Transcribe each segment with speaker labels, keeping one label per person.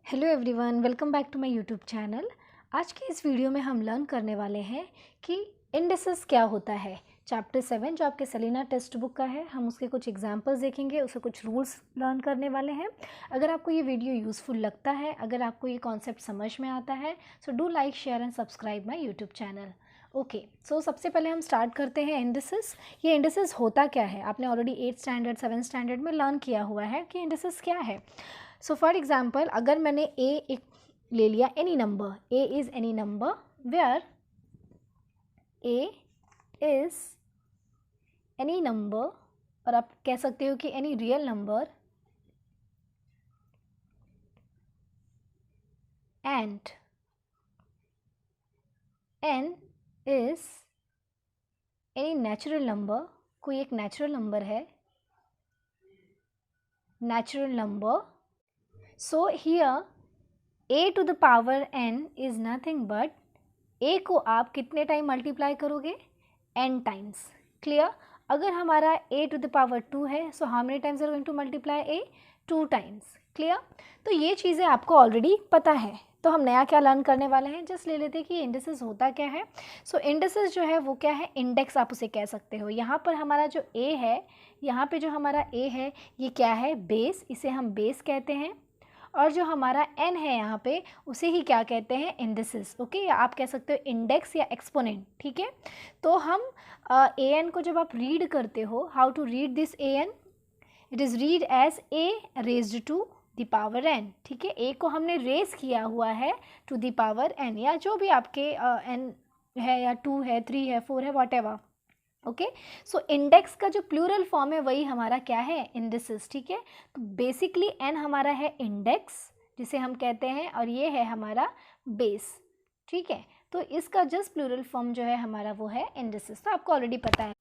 Speaker 1: Hello everyone, welcome back to my YouTube channel. आज की इस वीडियो में हम लर्न करने वाले हैं कि इंडिसेस क्या होता है। चैप्टर 7 जो आपके सेलिना टेक्स्ट बुक का है, हम उसके कुछ एग्जांपल्स देखेंगे, उससे कुछ रूल्स लर्न करने वाले हैं। अगर आपको ये वीडियो यूज़फुल लगता है, अगर आपको ये कॉन्सेप्ट समझ में आता है, so do like, share and subscribe my YouTube channel. Okay, so सबसे पहले हम स्टार्ट करते हैं इंडिसेस। ये इंडिसेस होता क्या है, आपने already 8th standard 7th standard में लर्न किया हुआ है कि इंडिसेस क्या है। सो फॉर एग्जाम्पल, अगर मैंने ए एक ले लिया, any number, a is any number where a is any number, और आप कह सकते हो कि any real number and n is any natural number, कोई एक नेचुरल नंबर है, natural number. So here a to the power n is nothing but a को आप कितने टाइम मल्टीप्लाई करोगे, n टाइम्स। क्लियर? अगर हमारा a to the power 2 है, so how many times are going to multiply a? 2 times. Clear? तो ये चीज़ें आपको ऑलरेडी पता है, तो हम नया क्या लर्न करने वाले हैं, जस्ट ले लेते हैं कि इंडिसेस होता क्या है। सो इंडिसेस जो है वो क्या है, इंडेक्स आप उसे कह सकते हो। यहाँ पर हमारा जो a है, यहाँ पे जो हमारा a है, ये क्या है, बेस, इसे हम बेस कहते हैं। और जो हमारा n है यहाँ पे, उसे ही क्या कहते हैं, इंडिसेस। ओके, या आप कह सकते हो इंडेक्स या एक्सपोनेंट। ठीक है, तो हम an को जब आप रीड करते हो, how to read this an? It is read as a raised to the power n। ठीक है, a को हमने रेज किया हुआ है टू द पावर n, या जो भी आपके n है, या 2 है, 3 है, 4 है, what ever. Okay, so index का जो प्लूरल फॉर्म है वही हमारा क्या है, इंडिसेस। ठीक है, तो बेसिकली एन हमारा है इंडेक्स जिसे हम कहते हैं, और ये है हमारा बेस। ठीक है, तो इसका जस्ट प्लूरल फॉर्म जो है हमारा वो है इंडिसेस, तो आपको ऑलरेडी पता है।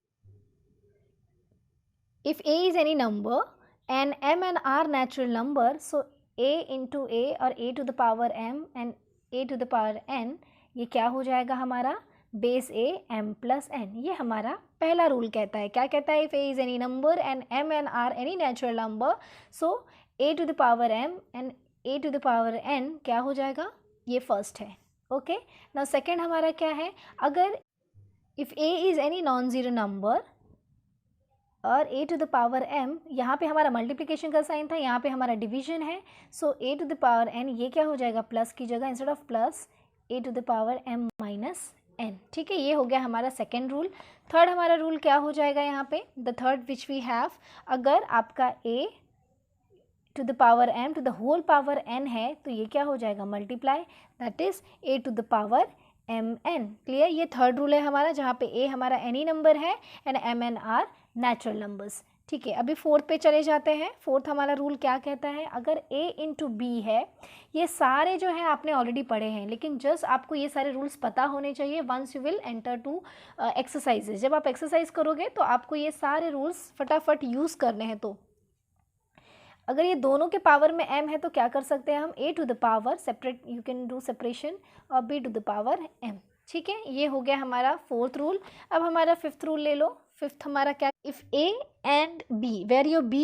Speaker 1: If a is any number and m and are natural number, so a into a और a to the power m and a to the power n, ये क्या हो जाएगा हमारा, base a m plus n. ये हमारा पहला rule कहता है। क्या कहता है, if a is any number and m and are any natural number, so a to the power m and a to the power N क्या हो जाएगा, ये फर्स्ट है। ओके, नाउ सेकेंड हमारा क्या है, अगर if a is any non zero number और a to the power m, यहाँ पे हमारा मल्टीप्लिकेशन का साइन था, यहाँ पे हमारा डिवीजन है, so a to the power n ये क्या हो जाएगा, प्लस की जगह instead of plus a to the power m minus n। ठीक है, ये हो गया हमारा सेकेंड रूल। थर्ड हमारा रूल क्या हो जाएगा यहाँ पे, the third which we have, अगर आपका a to the power m to the whole power n है, तो ये क्या हो जाएगा, multiply, that is a to the power mn। Clear? ये थर्ड रूल है हमारा, जहाँ पे a हमारा एनी नंबर है and m n are natural numbers. ठीक है, अभी फोर्थ पे चले जाते हैं। फोर्थ हमारा रूल क्या कहता है, अगर a इंटू बी है, ये सारे जो है आपने ऑलरेडी पढ़े हैं, लेकिन जस्ट आपको ये सारे रूल्स पता होने चाहिए once you will enter to exercises. जब आप एक्सरसाइज करोगे तो आपको ये सारे रूल्स फटाफट यूज़ करने हैं। तो अगर ये दोनों के पावर में m है तो क्या कर सकते हैं हम, a to the power, separate you can do separation, और b to the power m। ठीक है, ये हो गया हमारा फोर्थ रूल। अब हमारा फिफ्थ रूल ले लो। फिफ्थ हमारा क्या, if a and b were your b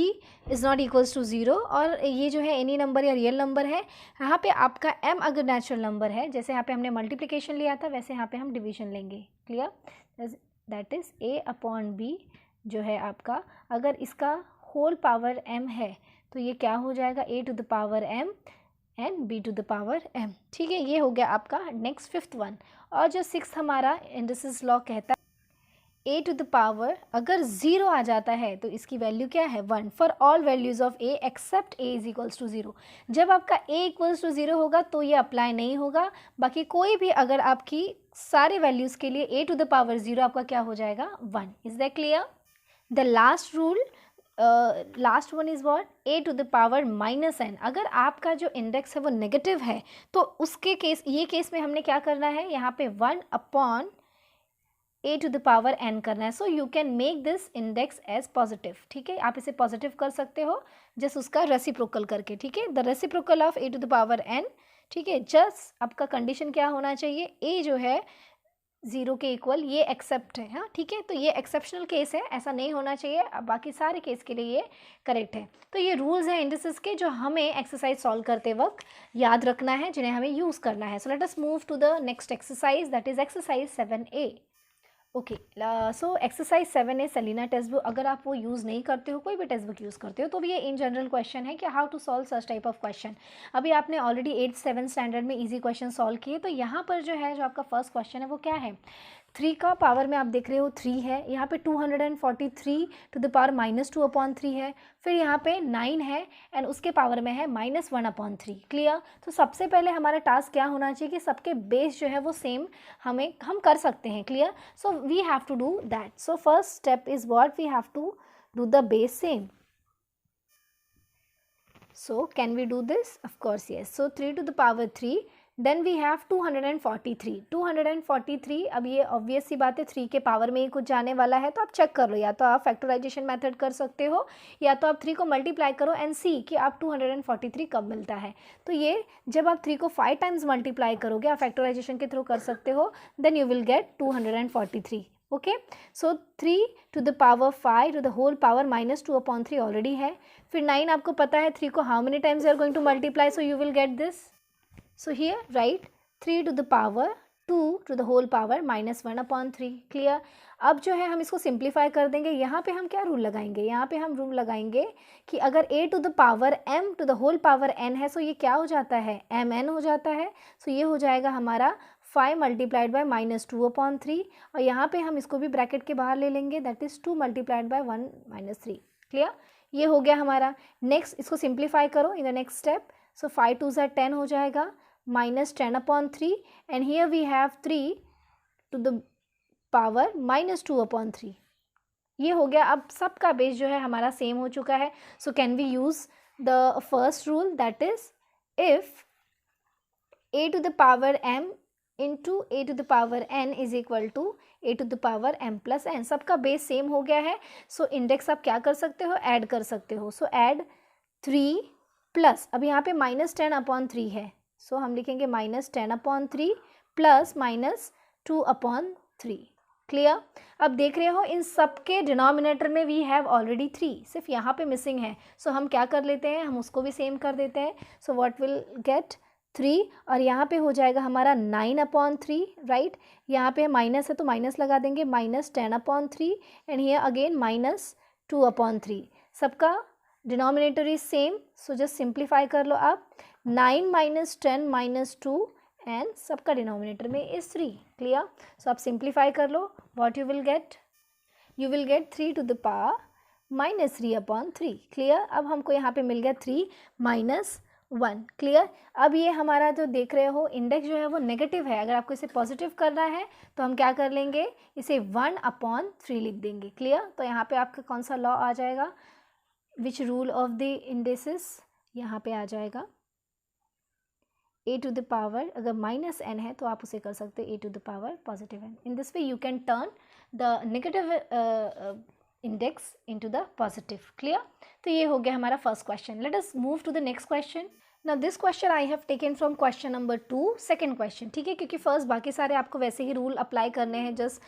Speaker 1: is not equals to zero, और ये जो है एनी नंबर या रियल नंबर है, यहाँ पे आपका m अगर नेचुरल नंबर है, जैसे यहाँ पे हमने मल्टीप्लिकेशन लिया था, वैसे यहाँ पे हम डिवीजन लेंगे। Clear? That is a upon b जो है आपका, अगर इसका होल पावर m है, तो ये क्या हो जाएगा, a to the power m and b to the power m। ठीक है, ये हो गया आपका नेक्स्ट फिफ्थ वन। और जो सिक्स्थ हमारा इंडिसेस लॉ कहता है, a टू द पावर अगर ज़ीरो आ जाता है तो इसकी वैल्यू क्या है, 1 for all values of a except a is equals to zero. जब आपका a इक्वल्स टू ज़ीरो होगा तो ये अप्लाई नहीं होगा, बाकी कोई भी अगर आपकी सारे वैल्यूज़ के लिए a to the power zero आपका क्या हो जाएगा, 1। Is that clear? The last rule, last one is what, a to the power minus n। अगर आपका जो इंडेक्स है वो नेगेटिव है, तो उसके केस, ये केस में हमने क्या करना है, यहाँ पे 1 upon a to the power n करना है। So you can make this index as positive. ठीक है, आप इसे पॉजिटिव कर सकते हो जस्ट उसका रेसिप्रोकल करके। ठीक है, the reciprocal of a to the power n। ठीक है, जस्ट आपका कंडीशन क्या होना चाहिए, a जो है 0 के इक्वल, ये एक्सेप्ट है, हाँ ठीक है। तो ये एक्सेप्शनल केस है, ऐसा नहीं होना चाहिए, अब बाकी सारे केस के लिए ये करेक्ट है। तो ये रूल्स हैं इंडिसेस के जो हमें एक्सरसाइज सॉल्व करते वक्त याद रखना है, जिन्हें हमें यूज़ करना है। So let us move to the next exercise, that is exercise 7A। Okay, so exercise 7A Selina textbook, अगर आप वो यूज़ नहीं करते हो, कोई भी टेक्स्ट बुक यूज़ करते हो, तो भी ये इन जनरल क्वेश्चन है कि how to solve such type of question. अभी आपने ऑलरेडी 8th 7th स्टैंडर्ड में इजी क्वेश्चन सॉल्व किए, तो यहाँ पर जो है, जो आपका फर्स्ट क्वेश्चन है वो क्या है, 3 का पावर में आप देख रहे हो 3 है, यहाँ पे 243 टू द पावर -2/3 है, फिर यहाँ पे 9 है एंड उसके पावर में है -1/3। क्लियर। तो सबसे पहले हमारा टास्क क्या होना चाहिए कि सबके बेस जो है वो सेम हम कर सकते हैं। Clear. So we have to do that. So first step is what, we have to do the base same. So can we do this? Of course yes. So 3 to the power 3, then we have 243. 243, अब ये obvious सी बात है, 3 के power में ही कुछ जाने वाला है, तो आप चेक कर लो, या तो आप फैक्टराइजेशन मेथड कर सकते हो, या तो आप 3 को मल्टीप्लाई करो एंड सी कि आप 243 कब मिलता है। तो ये जब आप 3 को 5 टाइम्स मल्टीप्लाई करोगे, आप फैक्टराइजेशन के थ्रू कर सकते हो, then you will get 243। Okay, so 3 to the power 5 to the whole power -2/3 already है। फिर 9 आपको पता है 3 को how many times you are going to multiply, so you will get this. So here right 3 to the power 2 to the whole power -1/3। Clear. अब जो है हम इसको सिंप्लीफाई कर देंगे। यहाँ पे हम क्या रूल लगाएंगे, यहाँ पे हम रूल लगाएंगे कि अगर a to the power m to the whole power n है, सो ये क्या हो जाता है, mn हो जाता है। सो ये हो जाएगा हमारा 5 मल्टीप्लाइड बाय -2/3, और यहाँ पे हम इसको भी ब्रैकेट के बाहर ले लेंगे, that is 2 multiplied by 1 - 3। Clear. ये हो गया हमारा। नेक्स्ट इसको सिंप्लीफाई करो in the next step. So 5 2 ज़ा 10 हो जाएगा, -10/3 and here we have 3 to the power -2/3। ये हो गया। अब सबका बेस जो है हमारा सेम हो चुका है। So can we use the first rule, that is if a to the power m into a to the power n is equal to a to the power m plus n। सबका base same हो गया है। So index आप क्या कर सकते हो, add कर सकते हो। सो ऐड 3 प्लस, अब यहाँ पे -10/3 है, सो हम लिखेंगे -10/3 प्लस -2/3। क्लियर। अब देख रहे हो इन सब के डिनोमिनेटर में वी हैव ऑलरेडी 3, सिर्फ यहाँ पे मिसिंग है। सो हम क्या कर लेते हैं, हम उसको भी सेम कर देते हैं। सो व्हाट विल गेट 3, और यहाँ पे हो जाएगा हमारा 9/3। राइट, यहाँ पे माइनस है तो माइनस लगा देंगे, -10/3 एंड हियर अगेन -2/3। सबका denominator is same, so just simplify कर लो आप। 9 - 10 - 2 एंड सबका डिनोमिनेटर में इज 3। क्लियर। सो आप सिंप्लीफाई कर लो, what you will get, you will get 3 to the power -3/3। Clear. अब हमको यहाँ पे मिल गया 3 - 1। क्लियर। अब ये हमारा जो देख रहे हो इंडेक्स जो है वो नेगेटिव है, अगर आपको इसे पॉजिटिव करना है तो हम क्या कर लेंगे, इसे 1/3 लिख देंगे। क्लियर। तो यहाँ पे आपका कौन सा लॉ आ जाएगा, which rule of the indices, यहाँ पे आ जाएगा a to the power, अगर -n है तो आप उसे कर सकते हो a to the power +n। In this way you can turn the negative index into the positive. Clear. तो ये हो गया हमारा first question. Let us move to the next question. Now this question I have taken from question number 2, second question. ठीक है, क्योंकि first बाकी सारे आपको वैसे ही रूल अप्लाई करने हैं, जस्ट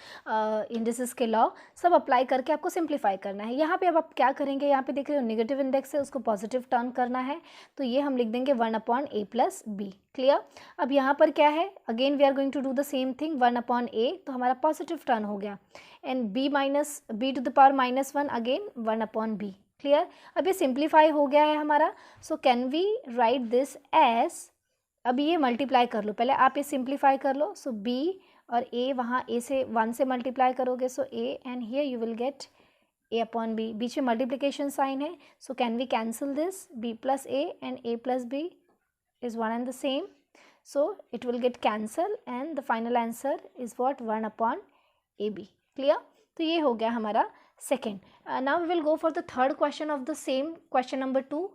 Speaker 1: इंडिसेस के लॉ सब अप्लाई करके आपको सिंप्लीफाई करना है। यहाँ पे अब आप क्या करेंगे, यहाँ पे देख रहे हो नेगेटिव इंडेक्स है, उसको पॉजिटिव टर्न करना है, तो ये हम लिख देंगे 1/a + b। क्लियर। अब यहाँ पर क्या है, again we are going to do the same thing, 1/a, तो हमारा पॉजिटिव टर्न हो गया, and b to the power -1 again 1/b। Clear. अब ये सिंप्लीफाई हो गया है हमारा। So can we write this as, अब ये मल्टीप्लाई कर लो, पहले आप ये सिंप्लीफाई कर लो। सो b और a, वहाँ a से 1 से मल्टीप्लाई करोगे, so a and here you will get a/b। बीच में मल्टीप्लिकेशन साइन है, so can we cancel this, b + a and a + b is one and the same, so it will get cancel and the final answer is what, 1/ab। clear। तो ये हो गया हमारा second. Now we will go for the third question of the same question number 2।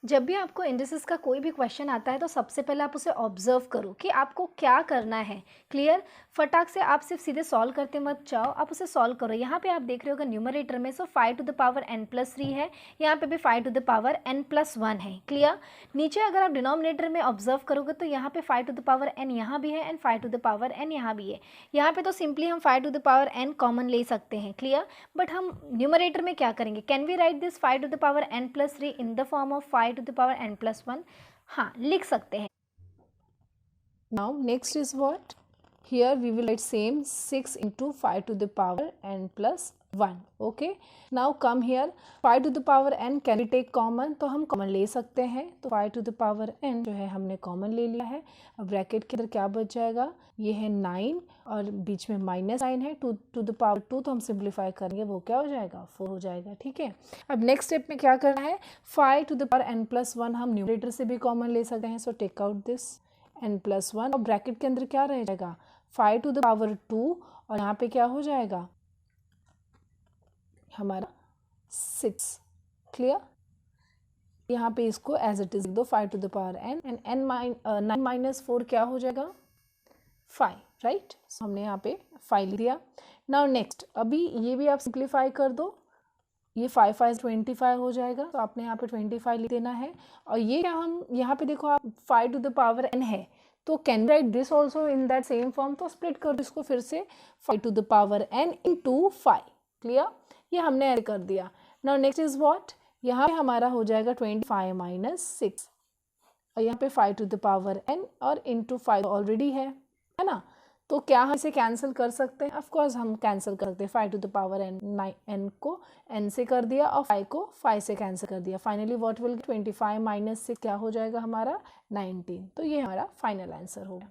Speaker 1: जब भी आपको indices का कोई भी क्वेश्चन आता है तो सबसे पहले आप उसे ऑब्जर्व करो कि आपको क्या करना है। क्लियर? फटाक से आप सिर्फ सीधे सॉल्व करते मत जाओ, आप उसे सॉल्व करो। यहाँ पे आप देख रहे होगा न्यूमरेटर में 5 टू द पावर n+3 है, यहाँ पे भी 5 टू द पावर n+1 है। क्लियर? नीचे अगर आप डिनोमिनेटर में ऑब्जर्व करोगे तो यहाँ पे 5 टू द पावर n यहाँ भी है and 5 to the power n यहाँ भी है। यहाँ पे तो सिंपली हम 5 to the power n common ले सकते हैं। क्लियर? बट हम न्यूमरेटर में क्या करेंगे? Can we write this 5 to the power n+3 in the form of 5 to the power n+1? हाँ, लिख सकते हैं।
Speaker 2: Now next is what? Here we will write same 6 into 5 to the power n+1. Okay. Now come here 5 to the power n can we take common? तो हम common ले सकते हैं। तो 5 to the power n जो है हमने common ले लिया है। अब ब्रैकेट के अंदर क्या बच जाएगा? ये है 9 और बीच में माइनस साइन है। 2 to the power 2 तो हम सिंप्लीफाई करेंगे, वो क्या हो जाएगा? 4 हो जाएगा। ठीक है। अब नेक्स्ट स्टेप में क्या करना है? 5 to the power n+1 हम न्यूमरेटर से भी कॉमन ले सकते हैं। So take out this n+1 और ब्रैकेट के अंदर क्या रह जाएगा? 5 टू द पावर 2 और यहाँ पे क्या हो जाएगा हमारा 6। क्लियर? यहाँ पे इसको एज इट इज लिख दो 5 to the power n and n 9 - 4 क्या हो जाएगा? 5, राइट? हमने यहाँ पे 5 लिख दिया। नाउ नेक्स्ट, अभी ये भी आप सिंप्लीफाई कर दो। ये 5 5 25 हो जाएगा, तो आपने यहाँ पे 25 लिख देना है। और ये क्या हम यहाँ पे देखो आप 5 टू द पावर n है, तो can write this also in that same form. तो स्प्लिट कर दो इसको फिर से 5 to the power n into 5। Clear? ये हमने ऐड कर दिया। Now next is what? यहाँ पे हमारा हो जाएगा 25 - 6 और यहाँ पे 5 टू द पावर n और इंटू 5 ऑलरेडी है ना? तो क्या हम इसे कैंसिल कर सकते हैं? ऑफ कोर्स हम कैंसिल कर सकते हैं। 5 टू द पावर n को n से कर दिया और 5 को 5 से कैंसिल कर दिया। फाइनली व्हाट विल 25 - 6 क्या हो जाएगा हमारा? 19। तो ये हमारा फाइनल आंसर होगा।